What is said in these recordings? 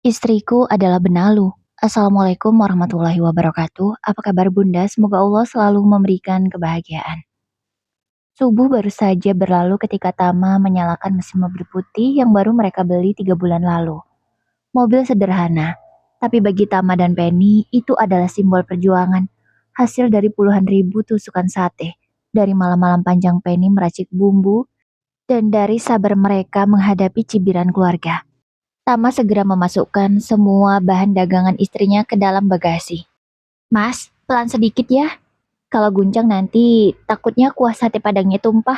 Istriku adalah benalu. Assalamualaikum warahmatullahi wabarakatuh. Apa kabar Bunda? Semoga Allah selalu memberikan kebahagiaan. Subuh baru saja berlalu ketika Tama menyalakan mesin mobil putih yang baru mereka beli 3 bulan lalu. Mobil sederhana, tapi bagi Tama dan Penny itu adalah simbol perjuangan. Hasil dari puluhan ribu tusukan sate, dari malam-malam panjang Penny meracik bumbu, dan dari sabar mereka menghadapi cibiran keluarga. Tama segera memasukkan semua bahan dagangan istrinya ke dalam bagasi. Mas, pelan sedikit ya. Kalau guncang nanti takutnya kuah sate padangnya tumpah,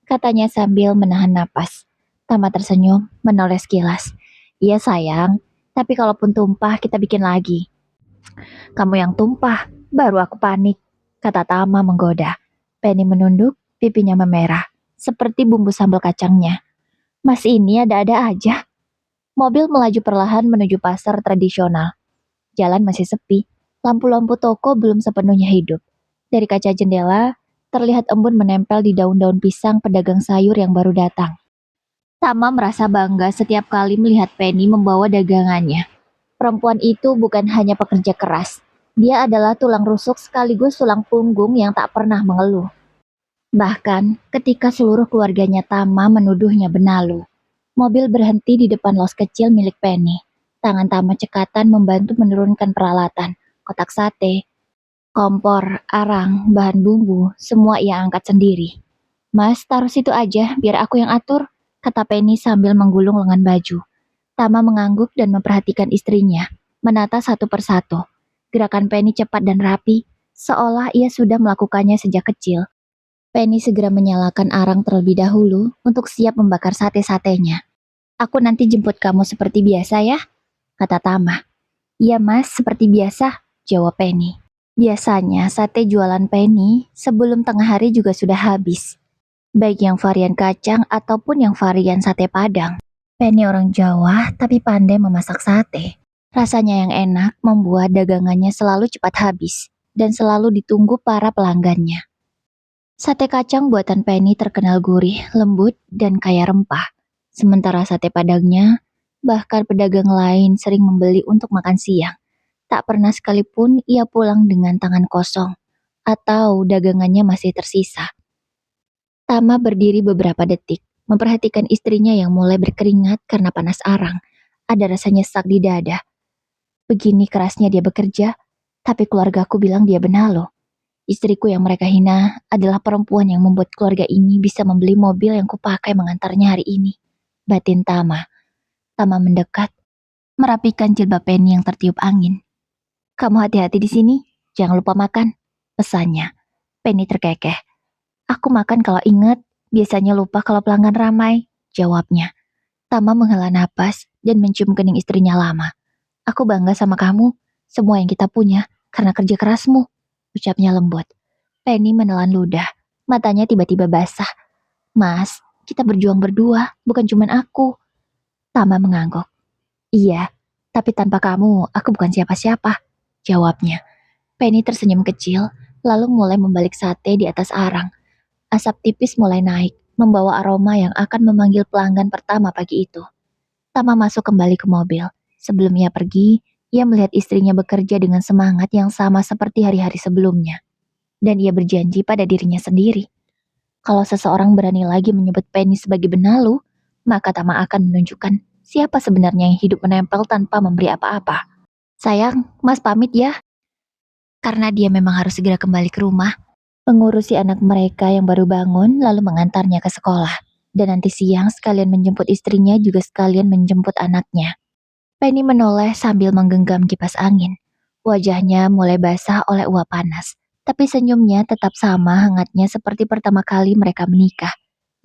katanya sambil menahan napas. Tama tersenyum, menoleh sekilas. Iya sayang, tapi kalaupun tumpah kita bikin lagi. Kamu yang tumpah, baru aku panik, kata Tama menggoda. Penny menunduk, pipinya memerah, seperti bumbu sambal kacangnya. Mas ini ada-ada aja. Mobil melaju perlahan menuju pasar tradisional. Jalan masih sepi, lampu-lampu toko belum sepenuhnya hidup. Dari kaca jendela, terlihat embun menempel di daun-daun pisang pedagang sayur yang baru datang. Tama merasa bangga setiap kali melihat Penny membawa dagangannya. Perempuan itu bukan hanya pekerja keras, dia adalah tulang rusuk sekaligus tulang punggung yang tak pernah mengeluh. Bahkan ketika seluruh keluarganya Tama menuduhnya benalu. Mobil berhenti di depan los kecil milik Penny. Tangan Tama cekatan membantu menurunkan peralatan, kotak sate, kompor, arang, bahan bumbu, semua ia angkat sendiri. Mas, taruh situ aja, biar aku yang atur, kata Penny sambil menggulung lengan baju. Tama mengangguk dan memperhatikan istrinya, menata satu persatu. Gerakan Penny cepat dan rapi, seolah ia sudah melakukannya sejak kecil. Penny segera menyalakan arang terlebih dahulu untuk siap membakar sate-satenya. Aku nanti jemput kamu seperti biasa ya, kata Tama. Iya mas, seperti biasa, jawab Penny. Biasanya sate jualan Penny sebelum tengah hari juga sudah habis. Baik yang varian kacang ataupun yang varian sate padang. Penny orang Jawa tapi pandai memasak sate. Rasanya yang enak membuat dagangannya selalu cepat habis dan selalu ditunggu para pelanggannya. Sate kacang buatan Penny terkenal gurih, lembut, dan kaya rempah. Sementara sate padangnya, bahkan pedagang lain sering membeli untuk makan siang. Tak pernah sekalipun ia pulang dengan tangan kosong, atau dagangannya masih tersisa. Tama berdiri beberapa detik, memperhatikan istrinya yang mulai berkeringat karena panas arang. Ada rasa nyesek di dada. Begini kerasnya dia bekerja, tapi keluargaku bilang dia benalu. Istriku yang mereka hina adalah perempuan yang membuat keluarga ini bisa membeli mobil yang kupakai mengantarnya hari ini. Batin Tama. Tama mendekat, merapikan jilbab Penny yang tertiup angin. Kamu hati-hati di sini, jangan lupa makan, pesannya. Penny terkekeh. Aku makan kalau ingat, biasanya lupa kalau pelanggan ramai, jawabnya. Tama menghela napas dan mencium kening istrinya lama. Aku bangga sama kamu, semua yang kita punya, karena kerja kerasmu, ucapnya lembut. Penny menelan ludah, matanya tiba-tiba basah. Mas, kita berjuang berdua, bukan cuma aku. Tama mengangguk. Iya, tapi tanpa kamu, aku bukan siapa-siapa, jawabnya. Penny tersenyum kecil, lalu mulai membalik sate di atas arang. Asap tipis mulai naik, membawa aroma yang akan memanggil pelanggan pertama pagi itu. Tama masuk kembali ke mobil. Sebelum ia pergi, ia melihat istrinya bekerja dengan semangat yang sama seperti hari-hari sebelumnya. Dan ia berjanji pada dirinya sendiri. Kalau seseorang berani lagi menyebut Penny sebagai benalu, maka Tama akan menunjukkan siapa sebenarnya yang hidup menempel tanpa memberi apa-apa. Sayang, Mas pamit ya. Karena dia memang harus segera kembali ke rumah, mengurusi anak mereka yang baru bangun lalu mengantarnya ke sekolah. Dan nanti siang sekalian menjemput istrinya juga sekalian menjemput anaknya. Penny menoleh sambil menggenggam kipas angin. Wajahnya mulai basah oleh uap panas. Tapi senyumnya tetap sama hangatnya seperti pertama kali mereka menikah.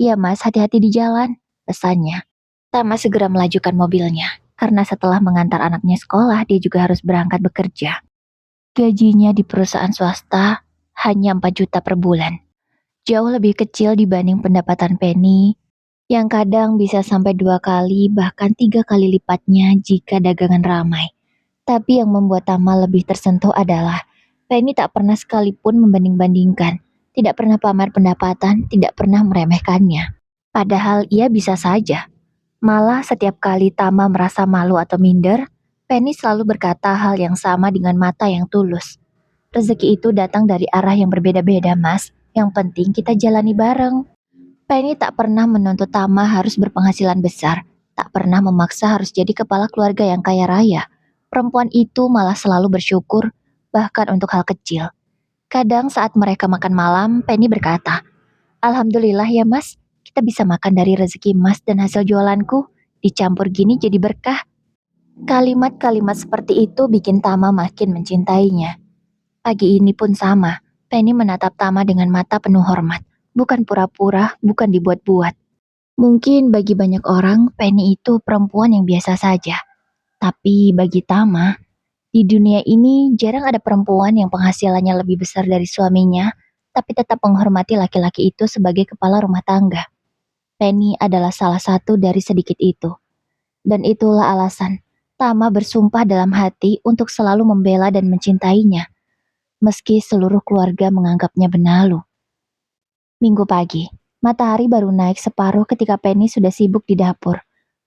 Iya mas, hati-hati di jalan, pesannya. Tama segera melajukan mobilnya, karena setelah mengantar anaknya sekolah, dia juga harus berangkat bekerja. Gajinya di perusahaan swasta hanya 4 juta per bulan. Jauh lebih kecil dibanding pendapatan Penny, yang kadang bisa sampai 2 kali bahkan 3 kali lipatnya jika dagangan ramai. Tapi yang membuat Tama lebih tersentuh adalah Penny tak pernah sekalipun membanding-bandingkan, tidak pernah pamer pendapatan, tidak pernah meremehkannya. Padahal ia bisa saja. Malah setiap kali Tama merasa malu atau minder, Penny selalu berkata hal yang sama dengan mata yang tulus. Rezeki itu datang dari arah yang berbeda-beda, Mas. Yang penting kita jalani bareng. Penny tak pernah menuntut Tama harus berpenghasilan besar. Tak pernah memaksa harus jadi kepala keluarga yang kaya raya. Perempuan itu malah selalu bersyukur, bahkan untuk hal kecil. Kadang saat mereka makan malam, Penny berkata, "Alhamdulillah ya Mas, kita bisa makan dari rezeki Mas dan hasil jualanku. Dicampur gini jadi berkah." Kalimat-kalimat seperti itu bikin Tama makin mencintainya. Pagi ini pun sama, Penny menatap Tama dengan mata penuh hormat. Bukan pura-pura, bukan dibuat-buat. Mungkin bagi banyak orang, Penny itu perempuan yang biasa saja. Tapi bagi Tama, di dunia ini jarang ada perempuan yang penghasilannya lebih besar dari suaminya, tapi tetap menghormati laki-laki itu sebagai kepala rumah tangga. Penny adalah salah satu dari sedikit itu. Dan itulah alasan Tama bersumpah dalam hati untuk selalu membela dan mencintainya, meski seluruh keluarga menganggapnya benalu. Minggu pagi, matahari baru naik separuh ketika Penny sudah sibuk di dapur.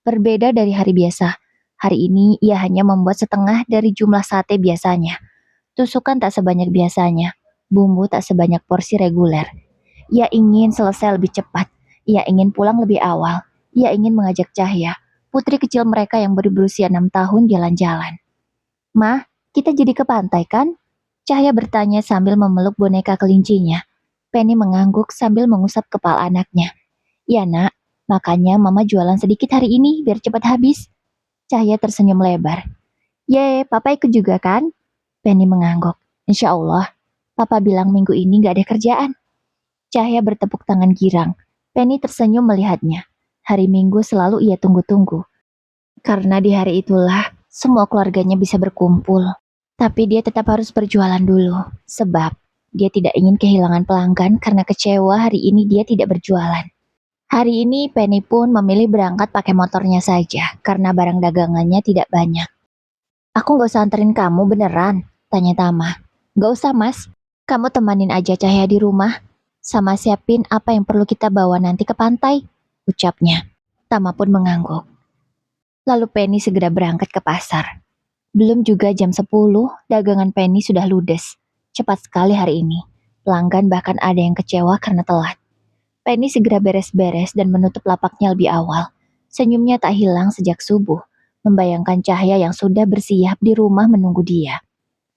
Berbeda dari hari biasa, hari ini ia hanya membuat setengah dari jumlah sate biasanya. Tusukan tak sebanyak biasanya, bumbu tak sebanyak porsi reguler. Ia ingin selesai lebih cepat, ia ingin pulang lebih awal, ia ingin mengajak Cahya, putri kecil mereka yang baru berusia 6 tahun jalan-jalan. "Mah, kita jadi ke pantai kan?" Cahya bertanya sambil memeluk boneka kelincinya. Penny mengangguk sambil mengusap kepala anaknya. "Ya nak, makanya mama jualan sedikit hari ini biar cepat habis." Cahya tersenyum lebar. "Ye, papa ikut juga kan?" Penny mengangguk. "Insya Allah, papa bilang minggu ini gak ada kerjaan." Cahya bertepuk tangan girang. Penny tersenyum melihatnya. Hari Minggu selalu ia tunggu-tunggu. Karena di hari itulah semua keluarganya bisa berkumpul. Tapi dia tetap harus berjualan dulu. Sebab dia tidak ingin kehilangan pelanggan karena kecewa hari ini dia tidak berjualan. Hari ini Penny pun memilih berangkat pakai motornya saja karena barang dagangannya tidak banyak. "Aku gak usah anterin kamu beneran?" tanya Tama. "Gak usah Mas, kamu temanin aja Cahya di rumah. Sama siapin apa yang perlu kita bawa nanti ke pantai," ucapnya. Tama pun mengangguk. Lalu Penny segera berangkat ke pasar. Belum juga jam 10, dagangan Penny sudah ludes. Cepat sekali hari ini. Pelanggan bahkan ada yang kecewa karena telat. Penny segera beres-beres dan menutup lapaknya lebih awal. Senyumnya tak hilang sejak subuh, membayangkan Cahya yang sudah bersiap di rumah menunggu dia.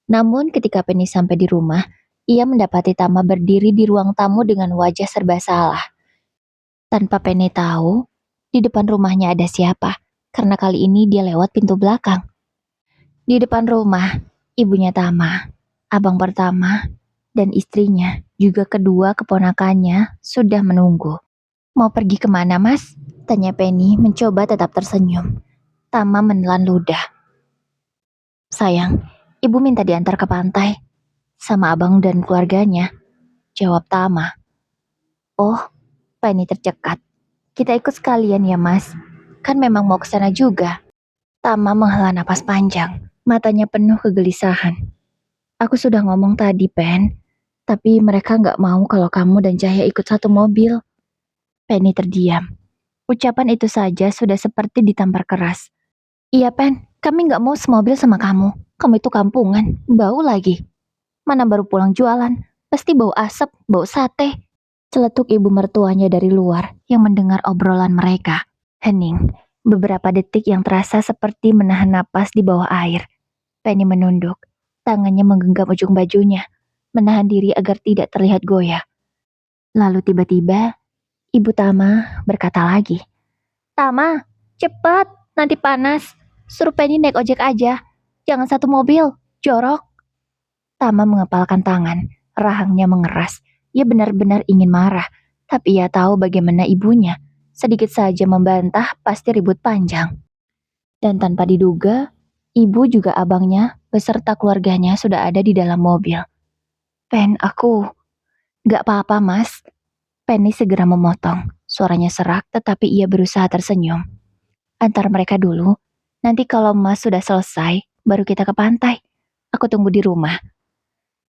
Namun ketika Penny sampai di rumah, ia mendapati Tama berdiri di ruang tamu dengan wajah serba salah. Tanpa Penny tahu, di depan rumahnya ada siapa, karena kali ini dia lewat pintu belakang. Di depan rumah, ibunya Tama, abang pertama, dan istrinya, juga kedua keponakannya, sudah menunggu. "Mau pergi kemana, Mas?" tanya Penny mencoba tetap tersenyum. Tama menelan ludah. "Sayang, ibu minta diantar ke pantai, sama abang dan keluarganya," jawab Tama. "Oh," Penny tercekat. "Kita ikut sekalian ya, Mas. Kan memang mau ke sana juga." Tama menghela napas panjang, matanya penuh kegelisahan. "Aku sudah ngomong tadi, Pen. Tapi mereka nggak mau kalau kamu dan Cahaya ikut satu mobil." Penny terdiam. Ucapan itu saja sudah seperti ditampar keras. "Iya, Pen. Kami nggak mau semobil sama kamu. Kamu itu kampungan. Bau lagi. Mana baru pulang jualan. Pasti bau asap, bau sate." Celetuk ibu mertuanya dari luar yang mendengar obrolan mereka. Hening. Beberapa detik yang terasa seperti menahan napas di bawah air. Penny menunduk. Tangannya menggenggam ujung bajunya, menahan diri agar tidak terlihat goyah. Lalu tiba-tiba, Ibu Tama berkata lagi, "Tama, cepat, nanti panas. Suruh Penny naik ojek aja. Jangan satu mobil, jorok." Tama mengepalkan tangan, rahangnya mengeras. Ia benar-benar ingin marah, tapi ia tahu bagaimana ibunya. Sedikit saja membantah pasti ribut panjang. Dan tanpa diduga, ibu juga abangnya beserta keluarganya sudah ada di dalam mobil. "Pen, aku..." "Gak apa-apa, Mas." Penny segera memotong. Suaranya serak tetapi ia berusaha tersenyum. "Antar mereka dulu. Nanti kalau Mas sudah selesai, baru kita ke pantai. Aku tunggu di rumah."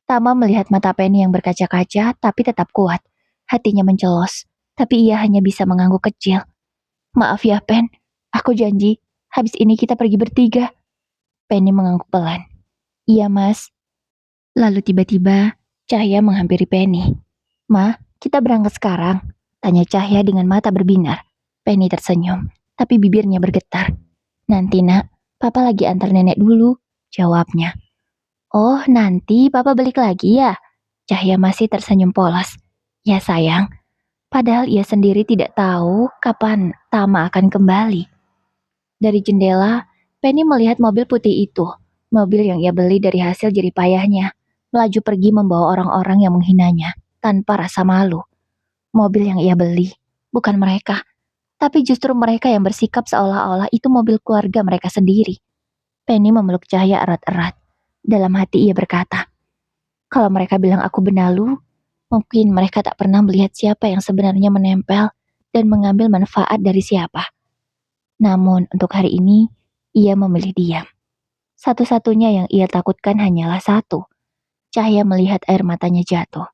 Tama melihat mata Penny yang berkaca-kaca tapi tetap kuat. Hatinya mencelos, tapi ia hanya bisa mengangguk kecil. "Maaf ya, Pen. Aku janji, habis ini kita pergi bertiga." Penny mengangguk pelan. Iya mas. Lalu tiba-tiba Cahya menghampiri Penny. Ma, kita berangkat sekarang? Tanya Cahya dengan mata berbinar. Penny tersenyum, tapi bibirnya bergetar. Nanti nak, papa lagi antar nenek dulu, jawabnya. Oh, nanti papa balik lagi ya? Cahya masih tersenyum polos. Ya sayang, padahal ia sendiri tidak tahu kapan Tama akan kembali. Dari jendela, Penny melihat mobil putih itu. Mobil yang ia beli dari hasil jeripayahnya. Melaju pergi membawa orang-orang yang menghinanya, tanpa rasa malu. Mobil yang ia beli, bukan mereka. Tapi justru mereka yang bersikap seolah-olah itu mobil keluarga mereka sendiri. Penny memeluk Cahaya erat-erat. Dalam hati ia berkata, kalau mereka bilang aku benalu, mungkin mereka tak pernah melihat siapa yang sebenarnya menempel dan mengambil manfaat dari siapa. Namun untuk hari ini, ia memilih diam. Satu-satunya yang ia takutkan hanyalah satu. Cahaya melihat air matanya jatuh.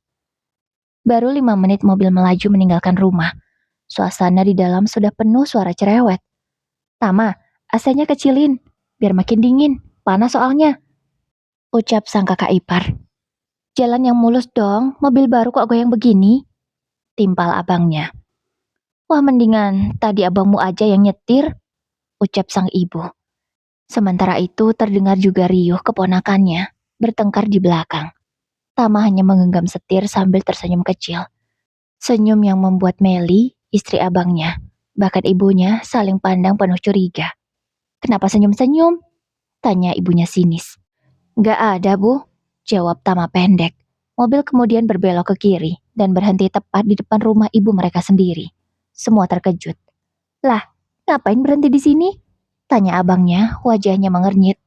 Baru 5 menit mobil melaju meninggalkan rumah. Suasana di dalam sudah penuh suara cerewet. Tama, AC-nya kecilin, biar makin dingin, panas soalnya. Ucap sang kakak ipar. Jalan yang mulus dong, mobil baru kok goyang begini. Timpal abangnya. Wah mendingan tadi abangmu aja yang nyetir, ucap sang ibu. Sementara itu terdengar juga riuh keponakannya, bertengkar di belakang. Tama hanya menggenggam setir sambil tersenyum kecil. Senyum yang membuat Meli, istri abangnya, bahkan ibunya saling pandang penuh curiga. Kenapa senyum-senyum? Tanya ibunya sinis. Gak ada bu, jawab Tama pendek. Mobil kemudian berbelok ke kiri dan berhenti tepat di depan rumah ibu mereka sendiri. Semua terkejut. Lah, ngapain berhenti di sini? Tanya abangnya, wajahnya mengernyit.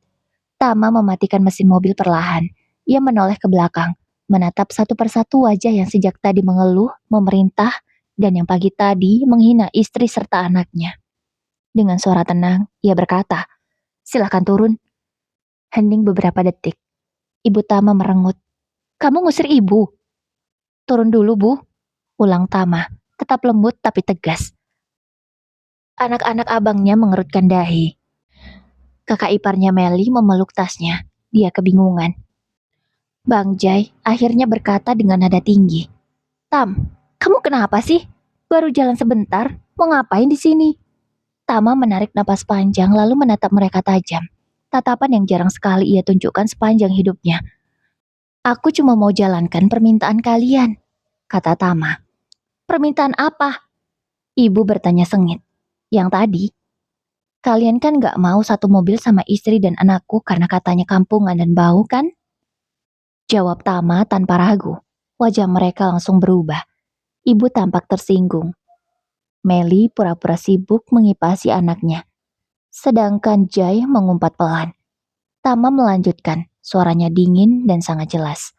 Tama mematikan mesin mobil perlahan. Ia menoleh ke belakang, menatap satu persatu wajah yang sejak tadi mengeluh, memerintah, dan yang pagi tadi menghina istri serta anaknya. Dengan suara tenang, ia berkata, "Silahkan turun." Hening beberapa detik. Ibu Tama merengut. "Kamu ngusir ibu?" "Turun dulu, Bu," ulang Tama, tetap lembut tapi tegas. Anak-anak abangnya mengerutkan dahi. Kakak iparnya Meli memeluk tasnya. Dia kebingungan. Bang Jai akhirnya berkata dengan nada tinggi. Tam, kamu kenapa sih? Baru jalan sebentar, mau ngapain di sini? Tama menarik napas panjang lalu menatap mereka tajam. Tatapan yang jarang sekali ia tunjukkan sepanjang hidupnya. Aku cuma mau jalankan permintaan kalian, kata Tama. Permintaan apa? Ibu bertanya sengit. Yang tadi, kalian kan gak mau satu mobil sama istri dan anakku karena katanya kampungan dan bau kan? Jawab Tama tanpa ragu. Wajah mereka langsung berubah. Ibu tampak tersinggung. Meli pura-pura sibuk mengipasi anaknya. Sedangkan Jai mengumpat pelan. Tama melanjutkan, suaranya dingin dan sangat jelas.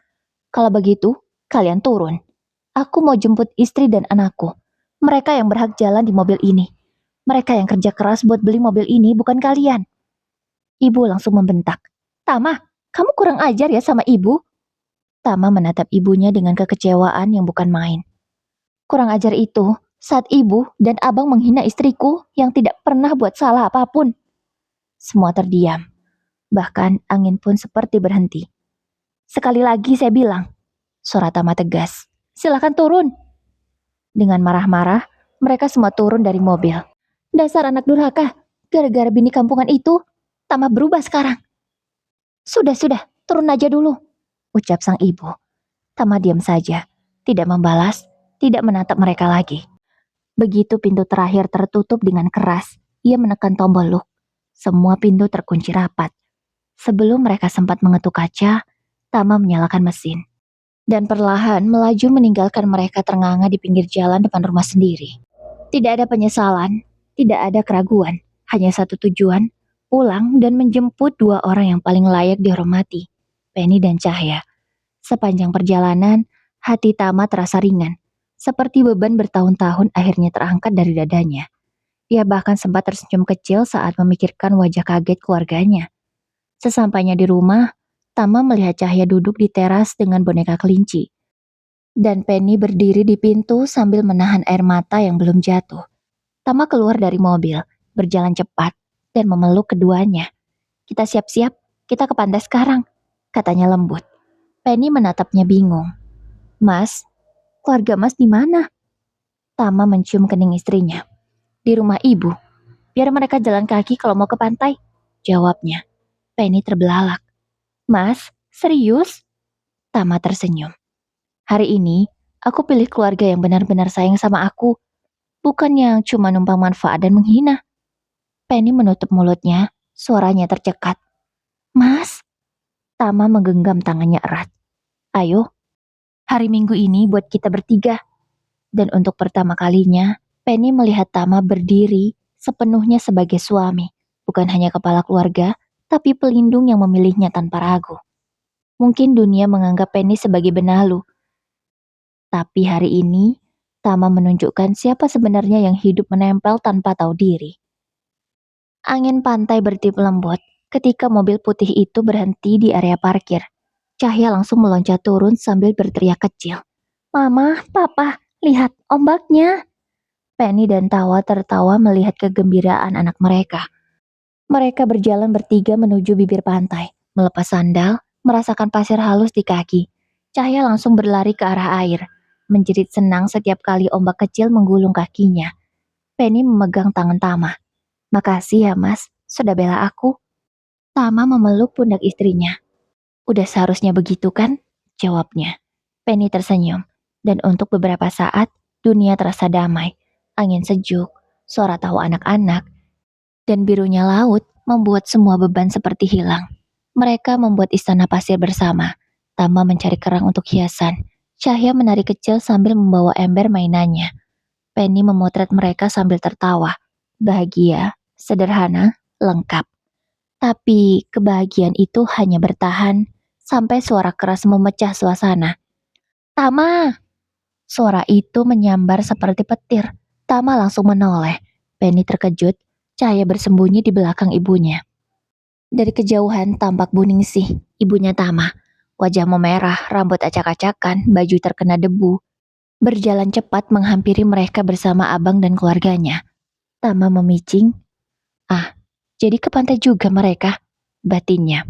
Kalau begitu, kalian turun. Aku mau jemput istri dan anakku. Mereka yang berhak jalan di mobil ini. Mereka yang kerja keras buat beli mobil ini, bukan kalian. Ibu langsung membentak. Tama, kamu kurang ajar ya sama ibu? Tama menatap ibunya dengan kekecewaan yang bukan main. Kurang ajar itu saat ibu dan abang menghina istriku yang tidak pernah buat salah apapun. Semua terdiam. Bahkan angin pun seperti berhenti. Sekali lagi saya bilang, suara Tama tegas. Silakan turun. Dengan marah-marah, mereka semua turun dari mobil. Dasar anak durhaka, gara-gara bini kampungan itu, Tama berubah sekarang. Sudah, turun aja dulu, ucap sang ibu. Tama diam saja, tidak membalas, tidak menatap mereka lagi. Begitu pintu terakhir tertutup dengan keras, ia menekan tombol lock. Semua pintu terkunci rapat. Sebelum mereka sempat mengetuk kaca, Tama menyalakan mesin. Dan perlahan melaju meninggalkan mereka ternganga di pinggir jalan depan rumah sendiri. Tidak ada penyesalan, tidak ada keraguan, hanya satu tujuan, pulang dan menjemput dua orang yang paling layak dihormati, Penny dan Cahya. Sepanjang perjalanan, hati Tama terasa ringan, seperti beban bertahun-tahun akhirnya terangkat dari dadanya. Ia bahkan sempat tersenyum kecil saat memikirkan wajah kaget keluarganya. Sesampainya di rumah, Tama melihat Cahya duduk di teras dengan boneka kelinci. Dan Penny berdiri di pintu sambil menahan air mata yang belum jatuh. Tama keluar dari mobil, berjalan cepat, dan memeluk keduanya. Kita siap-siap, kita ke pantai sekarang, katanya lembut. Penny menatapnya bingung. Mas, keluarga Mas di mana? Tama mencium kening istrinya. Di rumah ibu. Biar mereka jalan kaki kalau mau ke pantai, jawabnya. Penny terbelalak. Mas, serius? Tama tersenyum. Hari ini, aku pilih keluarga yang benar-benar sayang sama aku, bukan yang cuma numpang manfaat dan menghina. Penny menutup mulutnya, suaranya tercekat. Mas, Tama menggenggam tangannya erat. Ayo, hari Minggu ini buat kita bertiga. Dan untuk pertama kalinya, Penny melihat Tama berdiri sepenuhnya sebagai suami, bukan hanya kepala keluarga, tapi pelindung yang memilihnya tanpa ragu. Mungkin dunia menganggap Penny sebagai benalu, tapi hari ini, Tama menunjukkan siapa sebenarnya yang hidup menempel tanpa tahu diri. Angin pantai bertiup lembut ketika mobil putih itu berhenti di area parkir. Cahya langsung meloncat turun sambil berteriak kecil. Mama, Papa, lihat ombaknya. Penny dan Tawa tertawa melihat kegembiraan anak mereka. Mereka berjalan bertiga menuju bibir pantai, melepas sandal, merasakan pasir halus di kaki. Cahya langsung berlari ke arah air, menjerit senang setiap kali ombak kecil menggulung kakinya. Penny memegang tangan Tama. Makasih ya mas, sudah bela aku. Tama memeluk pundak istrinya. Udah seharusnya begitu kan? Jawabnya. Penny tersenyum, dan untuk beberapa saat, dunia terasa damai. Angin sejuk, suara tawa anak-anak, dan birunya laut membuat semua beban seperti hilang. Mereka membuat istana pasir bersama. Tama mencari kerang untuk hiasan. Cahya menari kecil sambil membawa ember mainannya. Penny memotret mereka sambil tertawa. Bahagia, sederhana, lengkap. Tapi kebahagiaan itu hanya bertahan sampai suara keras memecah suasana. Tama! Suara itu menyambar seperti petir. Tama langsung menoleh. Penny terkejut, cahaya bersembunyi di belakang ibunya. Dari kejauhan tampak Buningsih, ibunya Tama. Wajah memerah, rambut acak-acakan, baju terkena debu. Berjalan cepat menghampiri mereka bersama abang dan keluarganya. Tama memicing. Ah, jadi ke pantai juga mereka, batinnya.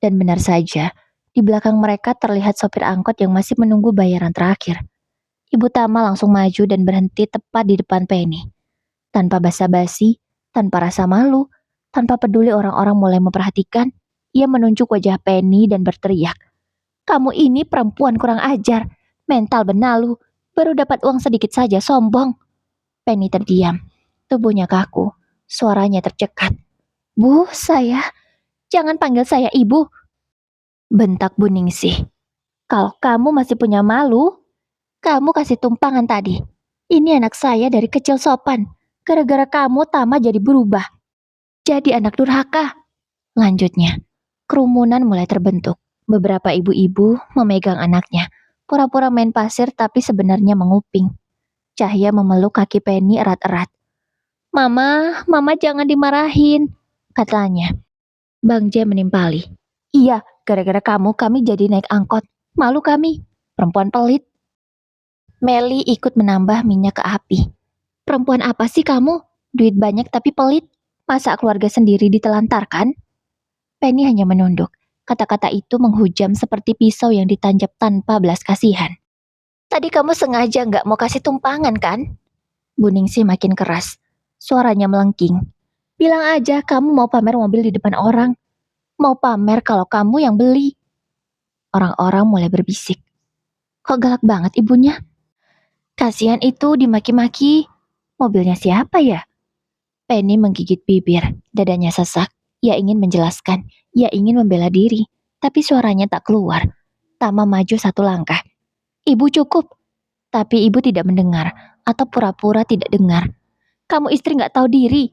Dan benar saja, di belakang mereka terlihat sopir angkot yang masih menunggu bayaran terakhir. Ibu Tama langsung maju dan berhenti tepat di depan Penny. Tanpa basa-basi, tanpa rasa malu, tanpa peduli orang-orang mulai memperhatikan, ia menunjuk wajah Penny dan berteriak. Kamu ini perempuan kurang ajar, mental benalu, baru dapat uang sedikit saja sombong. Penny terdiam, tubuhnya kaku, suaranya tercekat. Bu, jangan panggil saya ibu. Bentak Buningsih. Kalau kamu masih punya malu, kamu kasih tumpangan tadi. Ini anak saya dari kecil sopan. Gara-gara kamu Tama jadi berubah. Jadi anak durhaka. Lanjutnya, kerumunan mulai terbentuk. Beberapa ibu-ibu memegang anaknya. Pura-pura main pasir tapi sebenarnya menguping. Cahya memeluk kaki Penny erat-erat. Mama jangan dimarahin, katanya. Bang J menimpali. Iya, gara-gara kamu kami jadi naik angkot. Malu kami, perempuan pelit. Meli ikut menambah minyak ke api. Perempuan apa sih kamu? Duit banyak tapi pelit. Masa keluarga sendiri ditelantarkan? Penny hanya menunduk. Kata-kata itu menghujam seperti pisau yang ditanjap tanpa belas kasihan. Tadi kamu sengaja nggak mau kasih tumpangan kan? Buningsih makin keras. Suaranya melengking. Bilang aja kamu mau pamer mobil di depan orang. Mau pamer kalau kamu yang beli. Orang-orang mulai berbisik. Kok galak banget ibunya? Kasihan itu dimaki-maki. Mobilnya siapa ya? Penny menggigit bibir, dadanya sesak. Ia ingin menjelaskan, ia ingin membela diri, tapi suaranya tak keluar. Tama maju satu langkah. Ibu cukup. Tapi ibu tidak mendengar, atau pura-pura tidak dengar. Kamu istri gak tahu diri.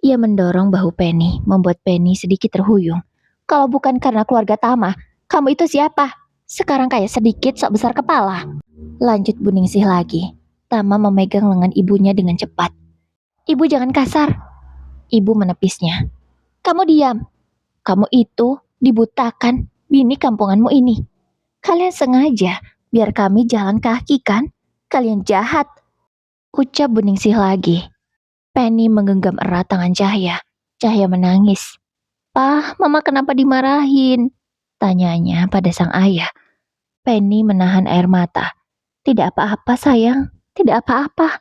Ia mendorong bahu Penny, membuat Penny sedikit terhuyung. Kalau bukan karena keluarga Tama, kamu itu siapa? Sekarang kayak sedikit sok besar kepala. Lanjut Buningsih lagi. Tama memegang lengan ibunya dengan cepat. Ibu jangan kasar. Ibu menepisnya. Kamu diam. Kamu itu dibutakan bini kampunganmu ini. Kalian sengaja biar kami jalan kaki kan? Kalian jahat. Ucap Buningsih lagi. Penny menggenggam erat tangan Cahya. Cahya menangis. "Pah, Mama kenapa dimarahin?" tanyanya pada sang ayah. Penny menahan air mata. "Tidak apa-apa sayang, tidak apa-apa."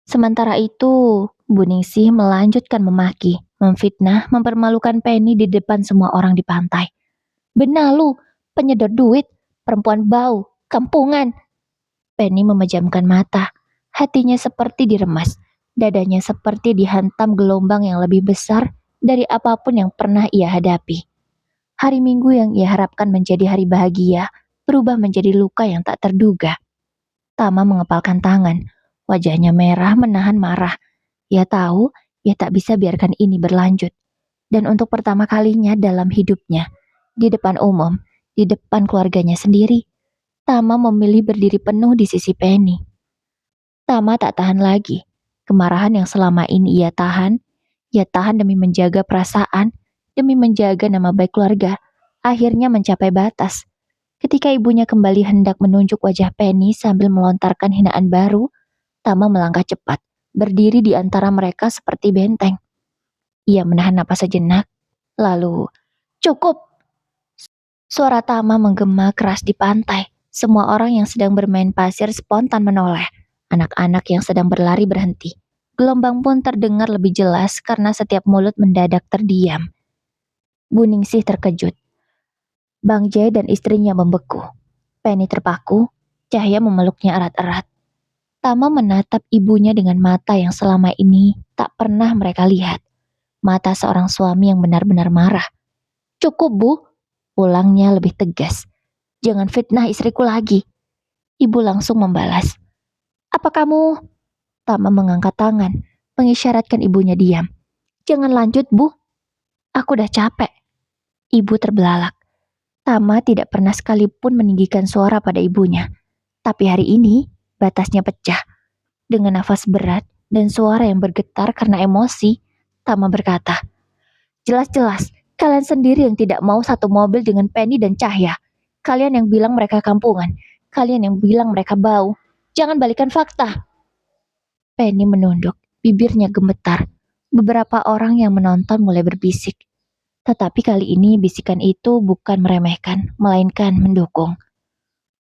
Sementara itu, Bu Ningsih melanjutkan memaki, memfitnah, mempermalukan Penny di depan semua orang di pantai. "Benalu, penyedot duit, perempuan bau, kampungan." Penny memejamkan mata, hatinya seperti diremas, dadanya seperti dihantam gelombang yang lebih besar dari apapun yang pernah ia hadapi. Hari Minggu yang ia harapkan menjadi hari bahagia, berubah menjadi luka yang tak terduga. Tama mengepalkan tangan, wajahnya merah menahan marah. Ia tahu, ia tak bisa biarkan ini berlanjut. Dan untuk pertama kalinya dalam hidupnya, di depan umum, di depan keluarganya sendiri, Tama memilih berdiri penuh di sisi Penny. Tama tak tahan lagi. Kemarahan yang selama ini ia tahan demi menjaga perasaan, demi menjaga nama baik keluarga, akhirnya mencapai batas. Ketika ibunya kembali hendak menunjuk wajah Penny sambil melontarkan hinaan baru, Tama melangkah cepat, berdiri di antara mereka seperti benteng. Ia menahan napas sejenak, lalu, "Cukup!" Suara Tama menggema keras di pantai. Semua orang yang sedang bermain pasir spontan menoleh. Anak-anak yang sedang berlari berhenti. Gelombang pun terdengar lebih jelas karena setiap mulut mendadak terdiam. Bu Ningsih terkejut. Bang Jai dan istrinya membeku. Penny terpaku, cahaya memeluknya erat-erat. Tama menatap ibunya dengan mata yang selama ini tak pernah mereka lihat. Mata seorang suami yang benar-benar marah. "Cukup, Bu," ulangnya lebih tegas. "Jangan fitnah istriku lagi." Ibu langsung membalas. "Apa kamu?" Tama mengangkat tangan, mengisyaratkan ibunya diam. "Jangan lanjut, Bu. Aku udah capek." Ibu terbelalak. Tama tidak pernah sekalipun meninggikan suara pada ibunya. Tapi hari ini, batasnya pecah. Dengan nafas berat dan suara yang bergetar karena emosi, Tama berkata, "Jelas-jelas, kalian sendiri yang tidak mau satu mobil dengan Penny dan Cahya. Kalian yang bilang mereka kampungan. Kalian yang bilang mereka bau. Jangan balikan fakta." Penny menunduk, bibirnya gemetar. Beberapa orang yang menonton mulai berbisik. Tetapi kali ini bisikan itu bukan meremehkan, melainkan mendukung.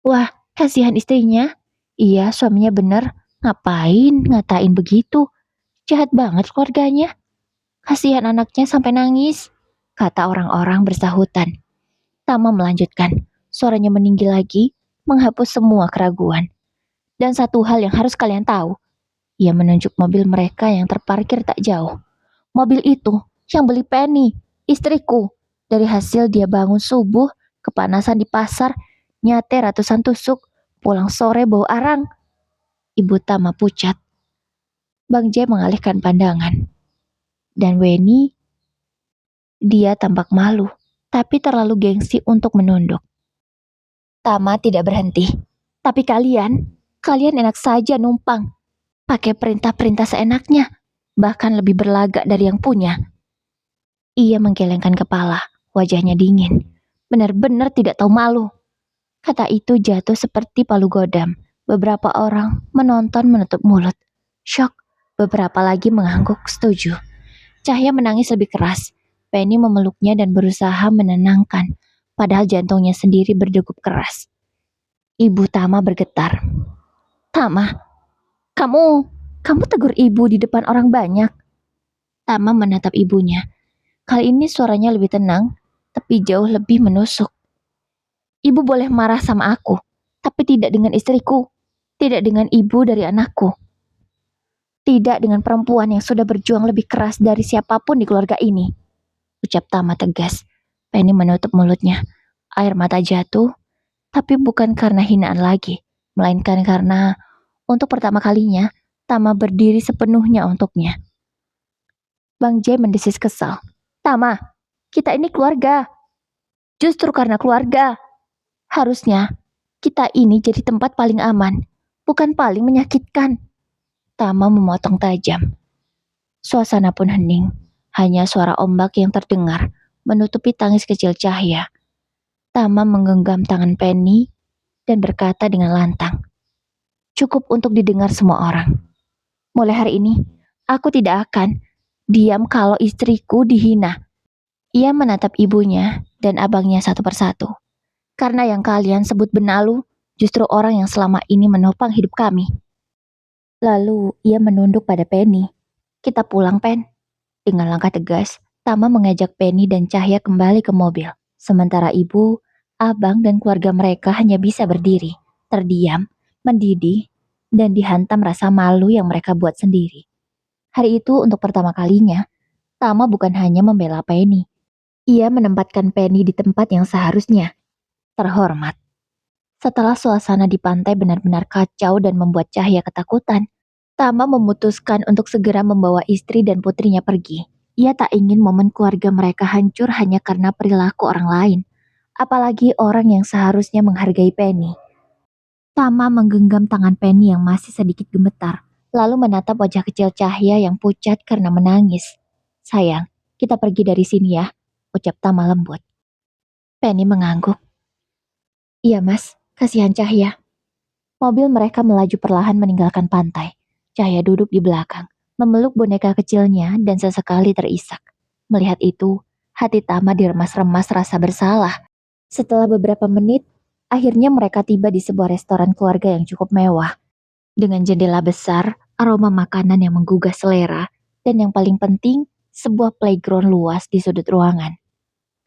"Wah, kasihan istrinya. Iya, suaminya bener. Ngapain ngatain begitu? Jahat banget keluarganya. Kasihan anaknya sampai nangis," kata orang-orang bersahutan. Tama melanjutkan, suaranya meninggi lagi, menghapus semua keraguan. "Dan satu hal yang harus kalian tahu." Ia menunjuk mobil mereka yang terparkir tak jauh. "Mobil itu yang beli Penny, istriku. Dari hasil dia bangun subuh, kepanasan di pasar, nyate ratusan tusuk, pulang sore bau arang." Ibu Tama pucat. Bang J mengalihkan pandangan. Dan Weni, dia tampak malu, tapi terlalu gengsi untuk menunduk. Tama tidak berhenti. "Tapi kalian enak saja numpang. Pakai perintah-perintah seenaknya, bahkan lebih berlagak dari yang punya." Ia menggelengkan kepala, wajahnya dingin. "Benar-benar tidak tahu malu." Kata itu jatuh seperti palu godam. Beberapa orang menonton menutup mulut. Syok, beberapa lagi mengangguk setuju. Cahya menangis lebih keras. Penny memeluknya dan berusaha menenangkan, padahal jantungnya sendiri berdegup keras. Ibu Tama bergetar. "Tama, kamu, kamu tegur ibu di depan orang banyak." Tama menatap ibunya. Kali ini suaranya lebih tenang, tapi jauh lebih menusuk. "Ibu boleh marah sama aku, tapi tidak dengan istriku. Tidak dengan ibu dari anakku. Tidak dengan perempuan yang sudah berjuang lebih keras dari siapapun di keluarga ini," ucap Tama tegas. Penny menutup mulutnya. Air mata jatuh, tapi bukan karena hinaan lagi, melainkan karena untuk pertama kalinya Tama berdiri sepenuhnya untuknya. Bang J mendesis kesal. "Tama, kita ini keluarga. Justru karena keluarga, harusnya kita ini jadi tempat paling aman, bukan paling menyakitkan." Tama memotong tajam. Suasana pun hening. Hanya suara ombak yang terdengar menutupi tangis kecil Cahya. Tama menggenggam tangan Penny dan berkata dengan lantang, "Cukup untuk didengar semua orang. Mulai hari ini, aku tidak akan diam kalau istriku dihina. Ia menatap ibunya dan abangnya satu persatu. Karena yang kalian sebut benalu, justru orang yang selama ini menopang hidup kami. Lalu ia menunduk pada Penny. Kita pulang, Pen. Dengan langkah tegas, Tama mengajak Penny dan Cahya kembali ke mobil. Sementara ibu, abang, dan keluarga mereka hanya bisa berdiri, terdiam, mendidih, dan dihantam rasa malu yang mereka buat sendiri. Hari itu untuk pertama kalinya, Tama bukan hanya membela Penny. Ia menempatkan Penny di tempat yang seharusnya, terhormat. Setelah suasana di pantai benar-benar kacau dan membuat Cahya ketakutan, Tama memutuskan untuk segera membawa istri dan putrinya pergi. Ia tak ingin momen keluarga mereka hancur hanya karena perilaku orang lain, apalagi orang yang seharusnya menghargai Penny. Tama menggenggam tangan Penny yang masih sedikit gemetar, lalu menatap wajah kecil Cahya yang pucat karena menangis. Sayang, kita pergi dari sini ya, ucap Tama lembut. Penny mengangguk. Iya mas, kasihan Cahya. Mobil mereka melaju perlahan meninggalkan pantai. Cahya duduk di belakang, memeluk boneka kecilnya dan sesekali terisak. Melihat itu, hati Tama diremas-remas rasa bersalah. Setelah beberapa menit, akhirnya mereka tiba di sebuah restoran keluarga yang cukup mewah. Dengan jendela besar, aroma makanan yang menggugah selera, dan yang paling penting, sebuah playground luas di sudut ruangan.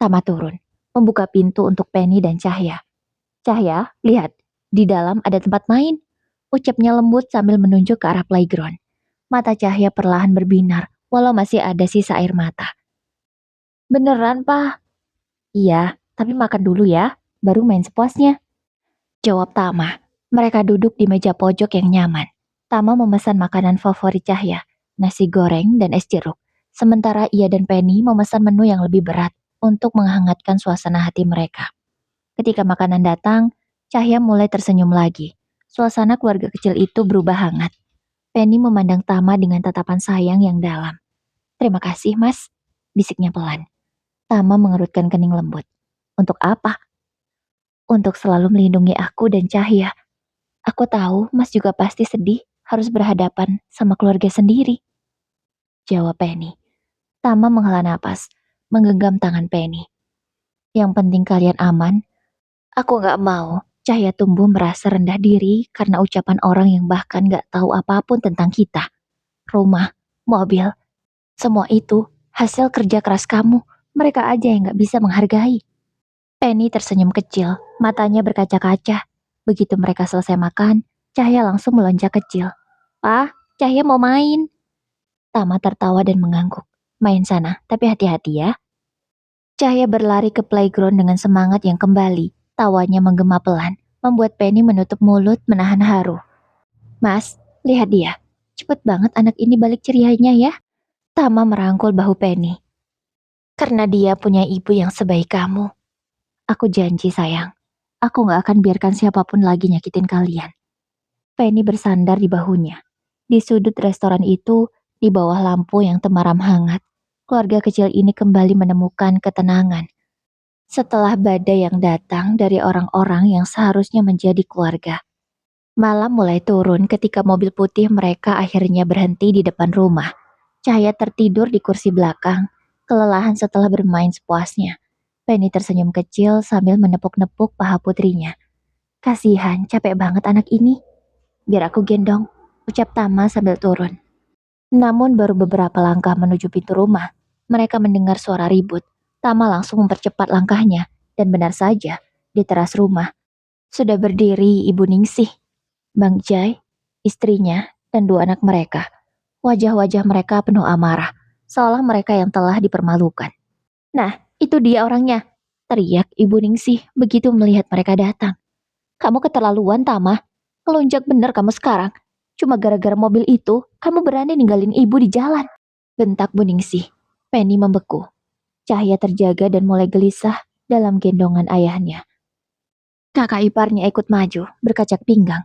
Tama turun, membuka pintu untuk Penny dan Cahya. Cahya, lihat, di dalam ada tempat main. Ucapnya lembut sambil menunjuk ke arah playground. Mata Cahya perlahan berbinar, walau masih ada sisa air mata. Beneran, Pak? Iya, tapi makan dulu ya, baru main sepuasnya. Jawab Tama. Mereka duduk di meja pojok yang nyaman. Tama memesan makanan favorit Cahya, nasi goreng dan es jeruk. Sementara ia dan Penny memesan menu yang lebih berat untuk menghangatkan suasana hati mereka. Ketika makanan datang, Cahya mulai tersenyum lagi. Suasana keluarga kecil itu berubah hangat. Penny memandang Tama dengan tatapan sayang yang dalam. Terima kasih, Mas, bisiknya pelan. Tama mengerutkan kening lembut. Untuk apa? Untuk selalu melindungi aku dan Cahya. Aku tahu Mas juga pasti sedih harus berhadapan sama keluarga sendiri. Jawab Penny. Tama menghela napas, menggenggam tangan Penny. Yang penting kalian aman. Aku gak mau Cahya tumbuh merasa rendah diri karena ucapan orang yang bahkan gak tahu apapun tentang kita. Rumah, mobil, semua itu hasil kerja keras kamu. Mereka aja yang gak bisa menghargai. Penny tersenyum kecil, matanya berkaca-kaca. Begitu mereka selesai makan, Cahya langsung melonjak kecil. "Pak, Cahya mau main." Tama tertawa dan mengangguk. "Main sana, tapi hati-hati ya." Cahya berlari ke playground dengan semangat yang kembali. Tawanya menggema pelan, membuat Penny menutup mulut menahan haru. "Mas, lihat dia. Cepet banget anak ini balik cerianya ya." Tama merangkul bahu Penny. "Karena dia punya ibu yang sebaik kamu. Aku janji sayang, aku gak akan biarkan siapapun lagi nyakitin kalian." Penny bersandar di bahunya. Di sudut restoran itu, di bawah lampu yang temaram hangat, keluarga kecil ini kembali menemukan ketenangan. Setelah badai yang datang dari orang-orang yang seharusnya menjadi keluarga. Malam mulai turun ketika mobil putih mereka akhirnya berhenti di depan rumah. Cahaya tertidur di kursi belakang, kelelahan setelah bermain sepuasnya. Penny tersenyum kecil sambil menepuk-nepuk paha putrinya. Kasihan, capek banget anak ini. Biar aku gendong, ucap Tama sambil turun. Namun baru beberapa langkah menuju pintu rumah, mereka mendengar suara ribut. Tama langsung mempercepat langkahnya, dan benar saja, di teras rumah, sudah berdiri Ibu Ningsih, Bang Jai, istrinya, dan dua anak mereka. Wajah-wajah mereka penuh amarah, seolah mereka yang telah dipermalukan. Nah, itu dia orangnya, teriak Ibu Ningsih begitu melihat mereka datang. Kamu keterlaluan, Tama. Kelunjak bener kamu sekarang. Cuma gara-gara mobil itu, kamu berani ninggalin ibu di jalan. Bentak Bu Ningsih. Penny membeku. Cahaya terjaga dan mulai gelisah dalam gendongan ayahnya. Kakak iparnya ikut maju, berkacak pinggang.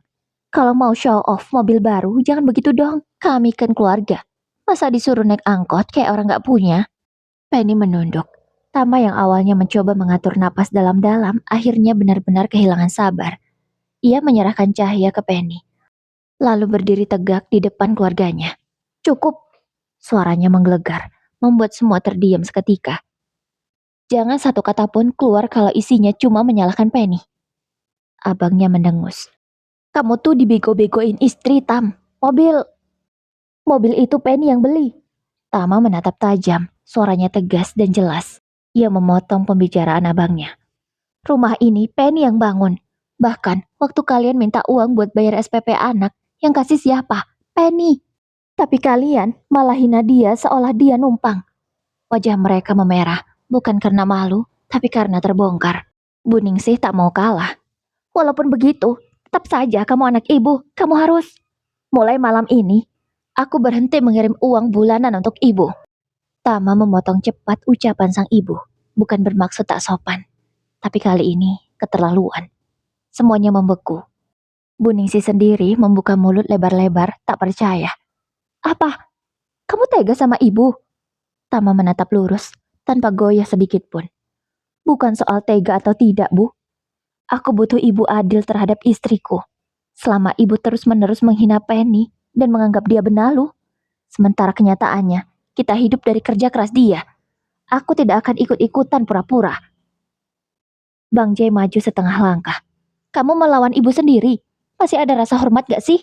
Kalau mau show off mobil baru, jangan begitu dong. Kami kan keluarga. Masa disuruh naik angkot kayak orang gak punya? Penny menunduk. Tama yang awalnya mencoba mengatur napas dalam-dalam, akhirnya benar-benar kehilangan sabar. Ia menyerahkan Cahaya ke Penny, lalu berdiri tegak di depan keluarganya. Cukup, suaranya menggelegar, membuat semua terdiam seketika. Jangan satu kata pun keluar kalau isinya cuma menyalahkan Penny. Abangnya mendengus. Kamu tuh dibego-begoin istri, Tam. Mobil itu Penny yang beli. Tama menatap tajam, suaranya tegas dan jelas. Ia memotong pembicaraan abangnya. Rumah ini Penny yang bangun. Bahkan, waktu kalian minta uang buat bayar SPP anak, yang kasih siapa? Penny. Tapi kalian malah hina dia seolah dia numpang. Wajah mereka memerah, bukan karena malu, tapi karena terbongkar. Bu Ningsih tak mau kalah. Walaupun begitu, tetap saja kamu anak ibu, kamu harus. Mulai malam ini, aku berhenti mengirim uang bulanan untuk ibu. Tama memotong cepat ucapan sang ibu, bukan bermaksud tak sopan. Tapi kali ini, keterlaluan. Semuanya membeku. Bu Ningsih sendiri membuka mulut lebar-lebar, tak percaya. Apa? Kamu tega sama ibu? Tama menatap lurus, tanpa goyah sedikit pun. Bukan soal tega atau tidak, Bu. Aku butuh ibu adil terhadap istriku. Selama ibu terus-menerus menghina Penny dan menganggap dia benalu, sementara kenyataannya, kita hidup dari kerja keras dia. Aku tidak akan ikut-ikutan pura-pura. Bang Jai maju setengah langkah. Kamu melawan ibu sendiri. Masih ada rasa hormat gak sih?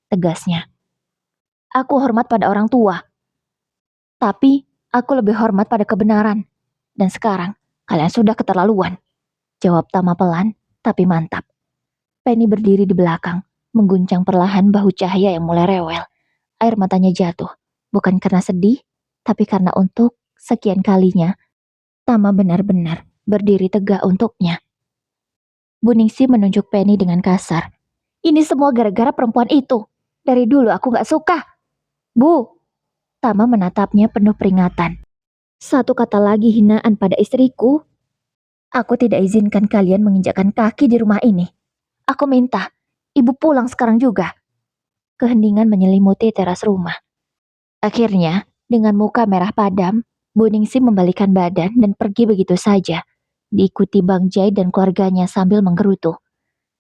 Tegasnya. Aku hormat pada orang tua. Tapi, aku lebih hormat pada kebenaran. Dan sekarang, kalian sudah keterlaluan. Jawab Tama pelan, tapi mantap. Penny berdiri di belakang, mengguncang perlahan bahu Cahya yang mulai rewel. Air matanya jatuh, bukan karena sedih, tapi karena untuk sekian kalinya, Tama benar-benar berdiri tegak untuknya. Bu Ningsih menunjuk Penny dengan kasar. Ini semua gara-gara perempuan itu. Dari dulu aku gak suka. Bu, Tama menatapnya penuh peringatan. Satu kata lagi hinaan pada istriku, aku tidak izinkan kalian menginjakkan kaki di rumah ini. Aku minta, ibu pulang sekarang juga. Keheningan menyelimuti teras rumah. Akhirnya, dengan muka merah padam, Bu Ningsih membalikan badan dan pergi begitu saja, diikuti Bang Jai dan keluarganya sambil menggerutu.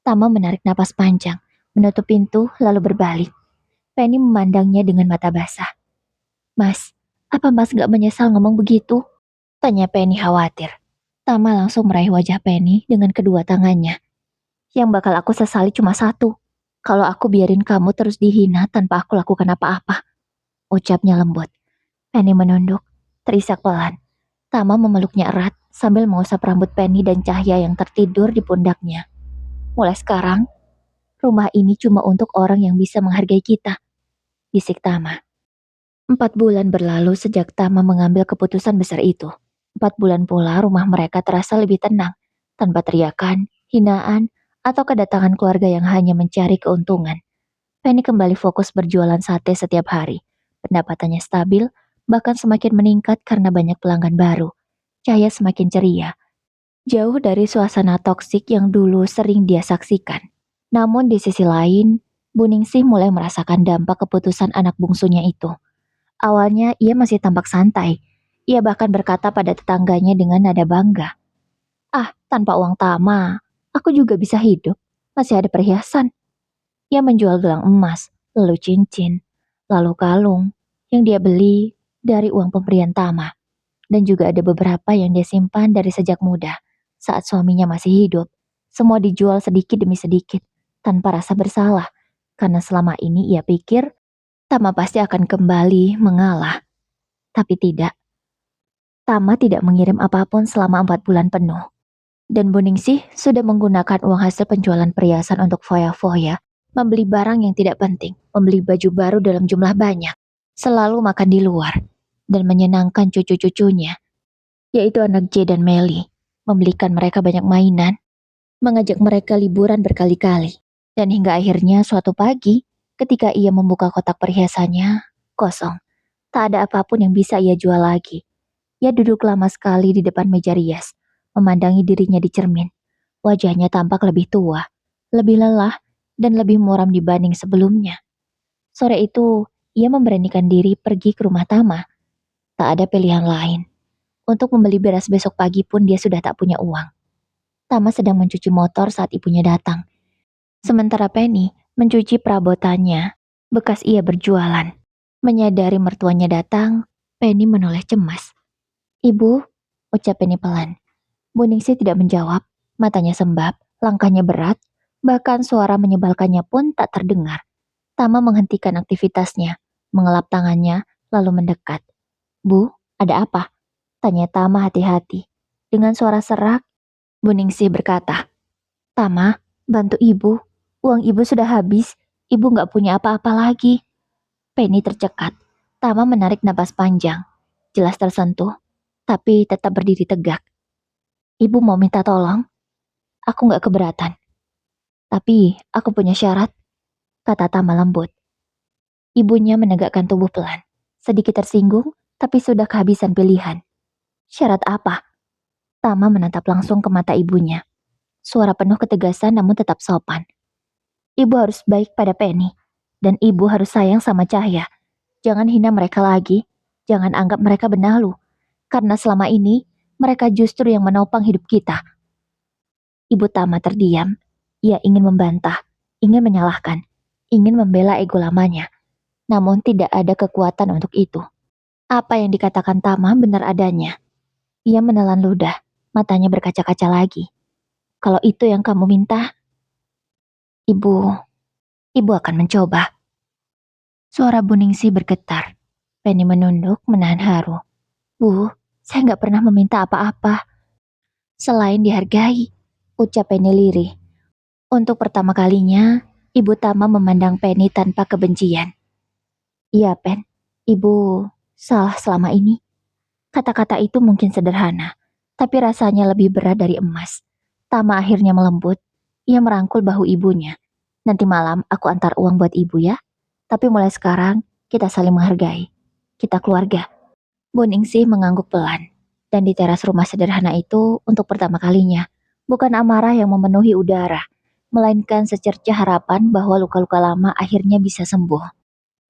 Tama menarik napas panjang, menutup pintu lalu berbalik. Penny memandangnya dengan mata basah. Mas, apa Mas gak menyesal ngomong begitu? Tanya Penny khawatir. Tama langsung meraih wajah Penny dengan kedua tangannya. Yang bakal aku sesali cuma satu. Kalau aku biarin kamu terus dihina tanpa aku lakukan apa-apa. Ucapnya lembut. Penny menunduk, terisak pelan. Tama memeluknya erat sambil mengusap rambut Penny dan Cahya yang tertidur di pundaknya. Mulai sekarang, rumah ini cuma untuk orang yang bisa menghargai kita. Bisik Tama. 4 bulan berlalu sejak Tama mengambil keputusan besar itu. 4 bulan pula rumah mereka terasa lebih tenang, tanpa teriakan, hinaan, atau kedatangan keluarga yang hanya mencari keuntungan. Penny kembali fokus berjualan sate setiap hari. Pendapatannya stabil, bahkan semakin meningkat karena banyak pelanggan baru. Cahaya semakin ceria, jauh dari suasana toksik yang dulu sering dia saksikan. Namun di sisi lain, Bu Ningsih mulai merasakan dampak keputusan anak bungsunya itu. Awalnya ia masih tampak santai. Ia bahkan berkata pada tetangganya dengan nada bangga. Ah, tanpa uang Tama, aku juga bisa hidup. Masih ada perhiasan. Ia menjual gelang emas, lalu cincin, lalu kalung yang dia beli dari uang pemberian Tama. Dan juga ada beberapa yang dia simpan dari sejak muda. Saat suaminya masih hidup, semua dijual sedikit demi sedikit, tanpa rasa bersalah. Karena selama ini ia pikir, Tama pasti akan kembali mengalah. Tapi tidak. Tama tidak mengirim apapun selama 4 bulan penuh. Dan Bu Ningsih sudah menggunakan uang hasil penjualan perhiasan untuk foya-foya, membeli barang yang tidak penting, membeli baju baru dalam jumlah banyak, selalu makan di luar, dan menyenangkan cucu-cucunya, yaitu anak J dan Meli, membelikan mereka banyak mainan, mengajak mereka liburan berkali-kali. Dan hingga akhirnya suatu pagi, ketika ia membuka kotak perhiasannya, kosong. Tak ada apapun yang bisa ia jual lagi. Ia duduk lama sekali di depan meja rias, memandangi dirinya di cermin. Wajahnya tampak lebih tua, lebih lelah, dan lebih muram dibanding sebelumnya. Sore itu, ia memberanikan diri pergi ke rumah Tama. Tak ada pilihan lain. Untuk membeli beras besok pagi pun dia sudah tak punya uang. Tama sedang mencuci motor saat ibunya datang. Sementara Penny mencuci perabotannya, bekas ia berjualan. Menyadari mertuanya datang, Penny menoleh cemas. Ibu, ucap Penny pelan. Bu Ningsih tidak menjawab, matanya sembab, langkahnya berat, bahkan suara menyebalkannya pun tak terdengar. Tama menghentikan aktivitasnya, mengelap tangannya, lalu mendekat. Bu, ada apa? Tanya Tama hati-hati. Dengan suara serak, Bu Ningsih berkata, Tama, bantu ibu. Uang ibu sudah habis, ibu nggak punya apa-apa lagi. Penny tercekat. Tama menarik napas panjang. Jelas tersentuh, tapi tetap berdiri tegak. Ibu mau minta tolong? Aku nggak keberatan. Tapi aku punya syarat, kata Tama lembut. Ibunya menegakkan tubuh pelan. Sedikit tersinggung, tapi sudah kehabisan pilihan. Syarat apa? Tama menatap langsung ke mata ibunya. Suara penuh ketegasan namun tetap sopan. Ibu harus baik pada Penny. Dan ibu harus sayang sama Cahya. Jangan hina mereka lagi. Jangan anggap mereka benalu. Karena selama ini, mereka justru yang menopang hidup kita. Ibu Tama terdiam. Ia ingin membantah, ingin menyalahkan, ingin membela ego lamanya. Namun tidak ada kekuatan untuk itu. Apa yang dikatakan Tama benar adanya. Ia menelan ludah, matanya berkaca-kaca lagi. Kalau itu yang kamu minta, ibu akan mencoba. Suara Bu Ningsih bergetar. Penny menunduk, menahan haru. Bu, saya nggak pernah meminta apa-apa. Selain dihargai, ucap Penny lirih. Untuk pertama kalinya, Ibu Tama memandang Penny tanpa kebencian. Iya, Pen. Ibu salah selama ini. Kata-kata itu mungkin sederhana, tapi rasanya lebih berat dari emas. Tama akhirnya melembut. Ia merangkul bahu ibunya. Nanti malam aku antar uang buat ibu ya. Tapi mulai sekarang, kita saling menghargai. Kita keluarga. Bu Ningsih mengangguk pelan. Dan di teras rumah sederhana itu, untuk pertama kalinya, bukan amarah yang memenuhi udara, melainkan secercah harapan bahwa luka-luka lama akhirnya bisa sembuh.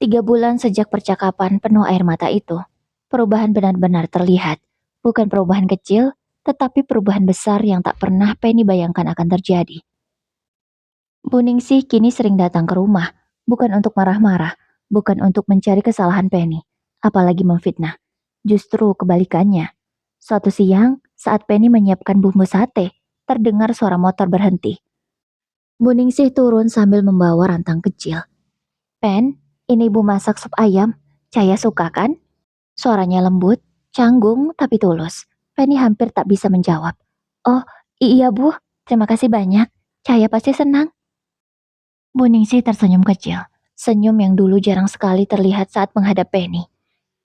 3 bulan sejak percakapan penuh air mata itu, perubahan benar-benar terlihat. Bukan perubahan kecil, tetapi perubahan besar yang tak pernah Penny bayangkan akan terjadi. Bu Ningsih kini sering datang ke rumah, bukan untuk marah-marah, bukan untuk mencari kesalahan Penny, apalagi memfitnah. Justru kebalikannya. Suatu siang, saat Penny menyiapkan bumbu sate, terdengar suara motor berhenti. Bu Ningsih turun sambil membawa rantang kecil. Pen, ini ibu masak sup ayam. Cahya suka kan? Suaranya lembut, canggung tapi tulus. Penny hampir tak bisa menjawab. Oh, iya bu, terima kasih banyak. Cahya pasti senang. Bu Ningsih tersenyum kecil. Senyum yang dulu jarang sekali terlihat saat menghadap Penny.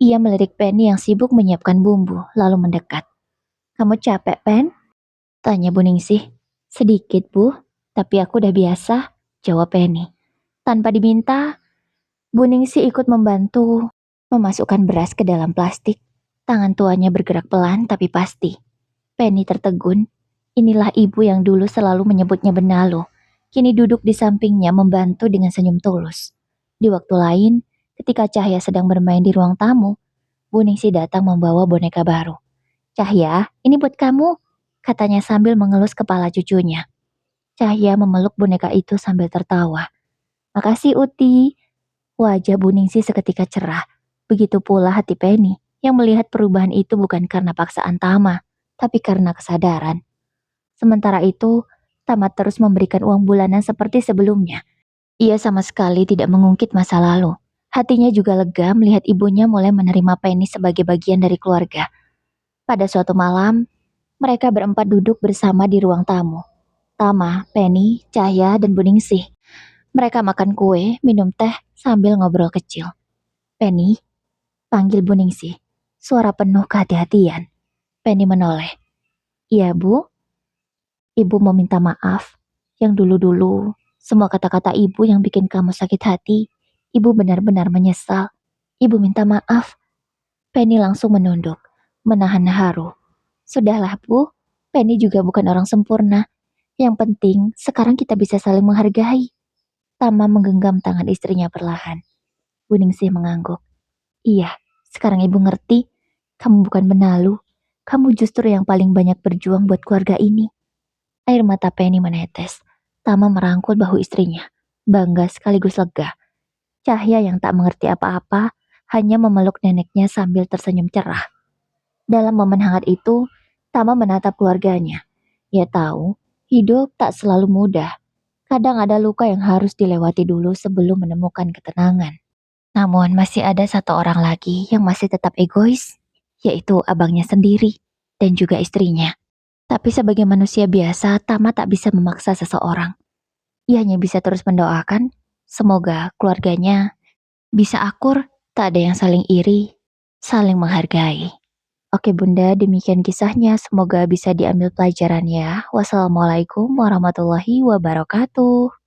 Ia melirik Penny yang sibuk menyiapkan bumbu, lalu mendekat. Kamu capek, Pen? Tanya Bu Ningsih. Sedikit, Bu. Tapi aku udah biasa, jawab Penny. Tanpa diminta, Bu Ningsih ikut membantu memasukkan beras ke dalam plastik. Tangan tuanya bergerak pelan tapi pasti. Penny tertegun. Inilah ibu yang dulu selalu menyebutnya benalu. Kini duduk di sampingnya membantu dengan senyum tulus. Di waktu lain, ketika Cahya sedang bermain di ruang tamu, Bu Ningsih datang membawa boneka baru. Cahya, ini buat kamu, katanya sambil mengelus kepala cucunya. Cahya memeluk boneka itu sambil tertawa. Makasih Uti. Wajah Bu Ningsih seketika cerah. Begitu pula hati Penny yang melihat perubahan itu bukan karena paksaan Tama, tapi karena kesadaran. Sementara itu, Tama terus memberikan uang bulanan seperti sebelumnya. Ia sama sekali tidak mengungkit masa lalu. Hatinya juga lega melihat ibunya mulai menerima Penny sebagai bagian dari keluarga. Pada suatu malam, mereka berempat duduk bersama di ruang tamu. Tama, Penny, Cahya, dan Bu Ningsih. Mereka makan kue, minum teh, sambil ngobrol kecil. Penny, panggil Bu Ningsih. Suara penuh kehati-hatian. Penny menoleh. Iya, Bu. Ibu mau minta maaf. Yang dulu-dulu, semua kata-kata ibu yang bikin kamu sakit hati, ibu benar-benar menyesal. Ibu minta maaf. Penny langsung menunduk, menahan haru. Sudahlah, Bu. Penny juga bukan orang sempurna. Yang penting, sekarang kita bisa saling menghargai. Tama menggenggam tangan istrinya perlahan. Bu Ningsih mengangguk. Iya, sekarang ibu ngerti. Kamu bukan benalu. Kamu justru yang paling banyak berjuang buat keluarga ini. Air mata Penny menetes. Tama merangkul bahu istrinya. Bangga sekaligus lega. Cahya yang tak mengerti apa-apa hanya memeluk neneknya sambil tersenyum cerah. Dalam momen hangat itu, Tama menatap keluarganya. Ia tahu, hidup tak selalu mudah. Kadang ada luka yang harus dilewati dulu sebelum menemukan ketenangan. Namun masih ada satu orang lagi yang masih tetap egois, yaitu abangnya sendiri dan juga istrinya. Tapi sebagai manusia biasa, Tama tak bisa memaksa seseorang. Ia hanya bisa terus mendoakan, semoga keluarganya bisa akur, tak ada yang saling iri, saling menghargai. Oke Bunda, demikian kisahnya. Semoga bisa diambil pelajaran ya. Wassalamualaikum warahmatullahi wabarakatuh.